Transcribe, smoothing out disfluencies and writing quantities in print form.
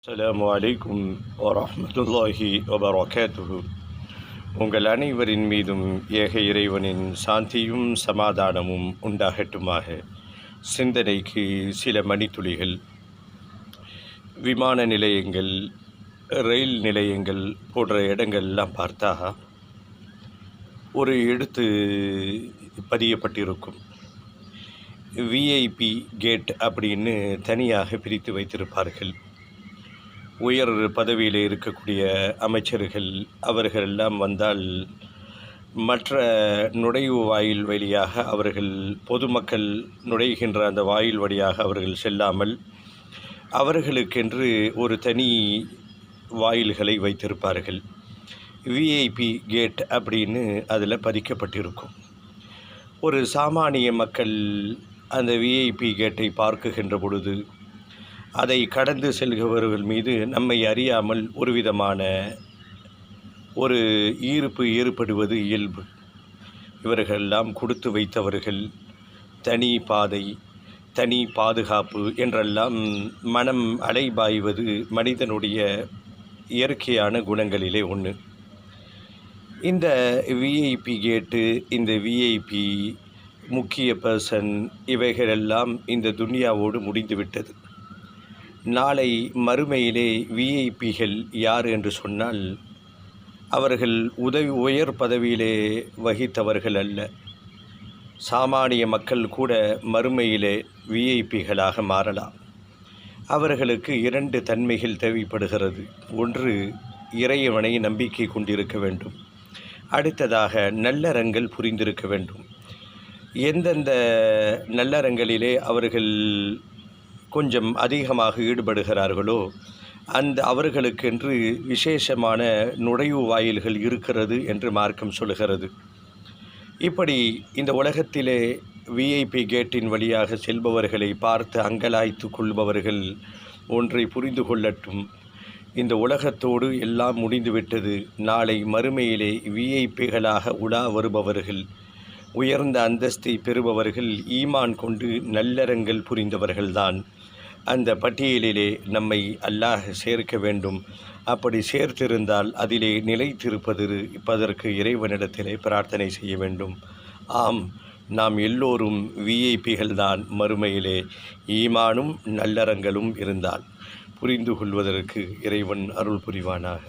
அஸ்ஸலாமு அலைக்கும் வரஹ்மத்துல்லாஹி வபரகாத்துஹு. உங்கள் அனைவரின் மீதும் ஏக இறைவனின் சாந்தியும் சமாதானமும் உண்டாகட்டுமாக. சிந்தனைக்கு சில மணித்துளிகள். விமான நிலையங்கள், ரயில் நிலையங்கள் போன்ற இடங்கள்லாம் பார்த்தா ஒரு எழுத்து பதியப்பட்டிருக்கும். விஐபி கேட் அப்படின்னு தனியாக பிரித்து வைத்திருப்பார்கள். உயர் பதவியில் இருக்கக்கூடிய அமைச்சர்கள் அவர்களெல்லாம் வந்தால் மற்ற நுழைவு வாயில் வழியாக அவர்கள் பொதுமக்கள் நுழைகின்ற அந்த வாயில் வழியாக அவர்கள் செல்லாமல் அவர்களுக்கென்று ஒரு தனி வாயில்களை வைத்திருப்பார்கள். விஐபி கேட் அப்படின்னு அதில் பதிக்கப்பட்டிருக்கும். ஒரு சாமானிய மக்கள் அந்த விஐபி கேட்டை பார்க்குகின்ற பொழுது அதை கடந்து செல்கிறவர்கள் மீது நம்மை அறியாமல் ஒரு விதமான ஒரு ஈர்ப்பு ஏற்படுவது இயல்பு. இவர்களெல்லாம் கொடுத்து வைத்தவர்கள், தனி பாதை, தனி பாதுகாப்பு என்றெல்லாம் மனம் அலைபாய்வது மனிதனுடைய இயற்கையான குணங்களிலே ஒன்று. இந்த விஐபி கேட்டு, இந்த விஐபி முக்கிய பர்சன் இவைகளெல்லாம் இந்த துனியாவோடு முடிந்துவிட்டது. நாளை மறுமையிலே விஐபிகள் யார் என்று சொன்னால் அவர்கள் உயர் பதவியிலே வகித்தவர்கள் அல்ல. சாமானிய மக்கள் கூட மறுமையிலே விஐபிகளாக மாறலாம். அவர்களுக்கு 2 தன்மைகள் தேவைப்படுகிறது. ஒன்று, இறைவனை நம்பிக்கை கொண்டிருக்க வேண்டும். அடுத்ததாக நல்லறங்கள் புரிந்திருக்க வேண்டும். எந்தெந்த நல்லறங்களிலே அவர்கள் கொஞ்சம் அதிகமாக ஈடுபடுகிறார்களோ அவர்களுக்கென்று விசேஷமான நுழைவு வாயில்கள் இருக்கிறது என்று மார்க்கம் சொல்கிறது. இப்படி இந்த உலகத்திலே விஐபி கேட்டின் வழியாக செல்பவர்களை பார்த்து அங்கலாய்த்து கொள்பவர்கள் ஒன்றை புரிந்து கொள்ளட்டும். இந்த உலகத்தோடு எல்லாம் முடிந்துவிட்டது. நாளை மறுமையிலே விஐபிகளாக உலா வருபவர்கள், உயர்ந்த அந்தஸ்தை பெறுபவர்கள் ஈமான் கொண்டு நல்லறங்கள் புரிந்தவர்கள்தான். அந்த பட்டியலிலே நம்மை அல்லாஹ் சேர்க்க வேண்டும். அப்படி சேர்த்திருந்தால் அதிலே நிலைத்திருப்பதற்கு இறைவனிடத்திலே பிரார்த்தனை செய்ய வேண்டும். ஆம், நாம் எல்லோரும் விஐபிகள் தான் மறுமையிலே, ஈமானும் நல்லறங்களும் இருந்தால். புரிந்து கொள்வதற்கு இறைவன் அருள் புரிவானாக.